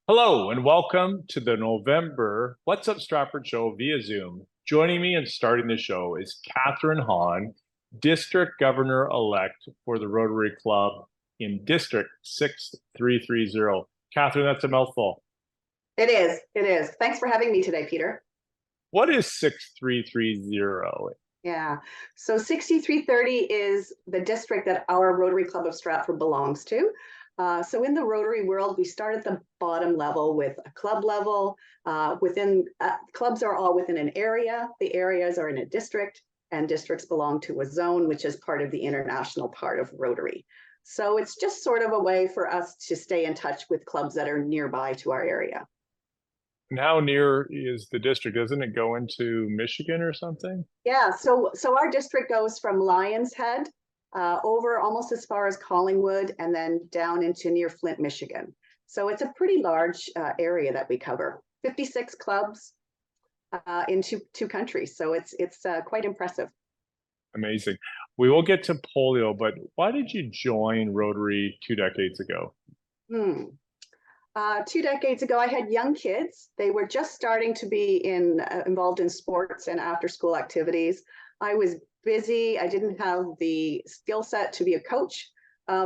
Hello and welcome to the November What's Up Stratford show via Zoom. Joining me and starting the show is Katherine Hahn, District Governor-elect for the Rotary Club in District 6330. Katherine, that's a mouthful. It is. It is. Thanks for having me today, Peter. What is 6330? Yeah. So 6330 is the district that our Rotary Club of Stratford belongs to. So in the Rotary world, we start at the bottom level with a club level. Clubs are all within an area. The areas are in a district, and districts belong to a zone, which is part of the international part of Rotary. So it's just sort of a way for us to stay in touch with clubs that are nearby to our area. And how near is the district? Doesn't it go into Michigan or something? Yeah, so our district goes from Lions Head over almost as far as Collingwood and then down into near Flint, Michigan. So it's a pretty large area that we cover. 56 clubs in two countries. So it's quite impressive. Amazing. We will get to polio, but why did you join Rotary 2 decades ago? 2 decades ago, I had young kids. They were just starting to be involved in sports and after-school activities. I was busy. I didn't have the skill set to be a coach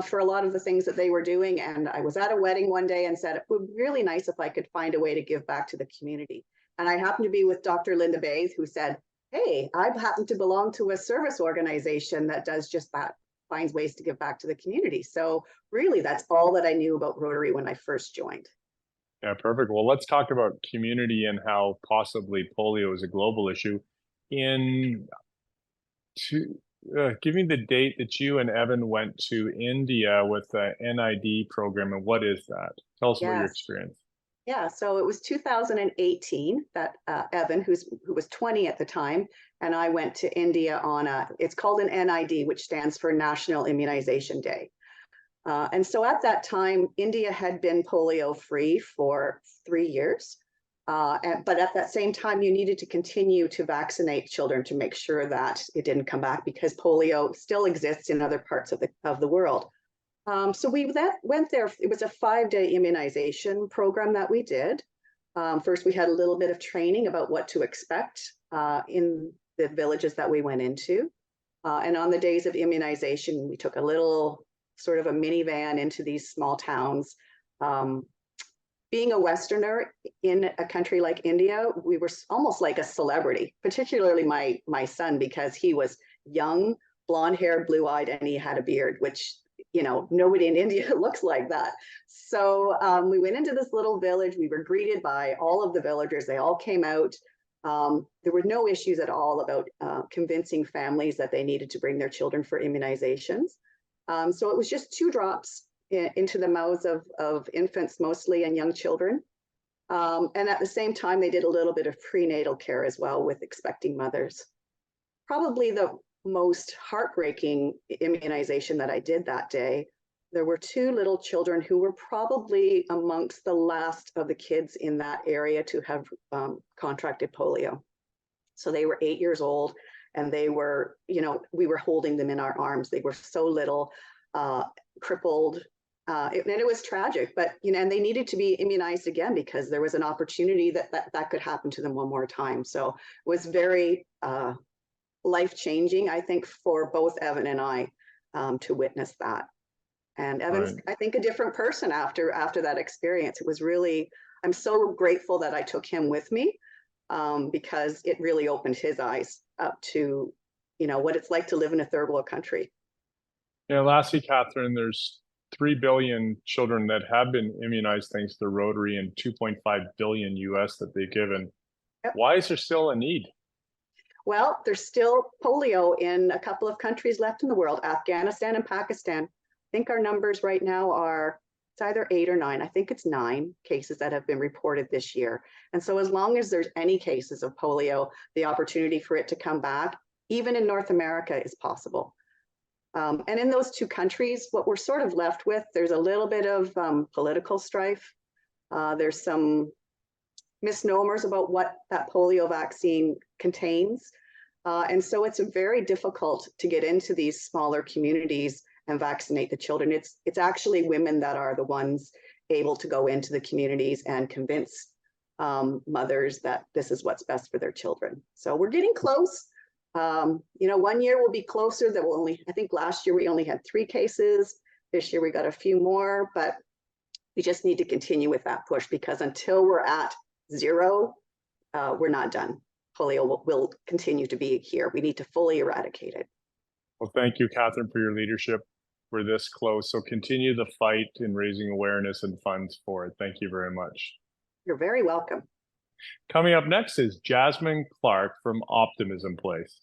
for a lot of the things that they were doing. And I was at a wedding one day and said, it would be really nice if I could find a way to give back to the community. And I happened to be with Dr. Linda Bays, who said, hey, I happen to belong to a service organization that does just that, finds ways to give back to the community. So really, that's all that I knew about Rotary when I first joined. Yeah, perfect. Well, let's talk about community and how possibly polio is a global issue. Give me the date that you and Evan went to India with the NID program, and what is that? Tell us about your experience. Yeah, so it was 2018 that Evan, who was 20 at the time, and I went to India on it's called an NID, which stands for National Immunization Day. And so at that time, India had been polio free for 3 years. But at that same time, you needed to continue to vaccinate children to make sure that it didn't come back, because polio still exists in other parts of the world. So we went there. It was a 5-day immunization program that we did. First, we had a little bit of training about what to expect in the villages that we went into. And on the days of immunization, we took a little sort of a minivan into these small towns. Being a Westerner in a country like India, we were almost like a celebrity, particularly my son, because he was young, blonde hair, blue eyed, and he had a beard, which, you know, nobody in India looks like that. So we went into this little village. We were greeted by all of the villagers. They all came out. There were no issues at all about convincing families that they needed to bring their children for immunizations. So it was just 2 drops into the mouths of infants mostly, and young children. And at the same time, they did a little bit of prenatal care as well with expecting mothers. Probably the most heartbreaking immunization that I did that day, there were 2 little children who were probably amongst the last of the kids in that area to have contracted polio. So they were 8 years old, and they were, you know, we were holding them in our arms. They were so little, crippled, and it was tragic, but, you know, and they needed to be immunized again because there was an opportunity that could happen to them one more time. So it was very life-changing, I think, for both Evan and I to witness that. And Evan's, I think, a different person after that experience. It was really, I'm so grateful that I took him with me because it really opened his eyes up to, you know, what it's like to live in a third world country. Yeah, lastly, Katherine, there's 3 billion children that have been immunized thanks to Rotary, and 2.5 billion US that they've given. Yep. Why is there still a need? Well, there's still polio in a couple of countries left in the world, Afghanistan and Pakistan. I think our numbers right now are, it's either 8 or 9. I think it's 9 cases that have been reported this year. And so as long as there's any cases of polio, the opportunity for it to come back, even in North America, is possible. And in those 2 countries, what we're sort of left with, there's a little bit of political strife. There's some misnomers about what that polio vaccine contains. And so it's very difficult to get into these smaller communities and vaccinate the children. It's actually women that are the ones able to go into the communities and convince mothers that this is what's best for their children. So we're getting close. 1 year will be closer. That will only, I think last year we only had 3 cases. This year we got a few more, but we just need to continue with that push, because until we're at 0, we're not done. Polio will continue to be here. We need to fully eradicate it. Well, thank you, Catherine, for your leadership. We're this close, so continue the fight in raising awareness and funds for it. Thank you very much. You're very welcome. Coming up next is Jasmine Clark from Optimism Place.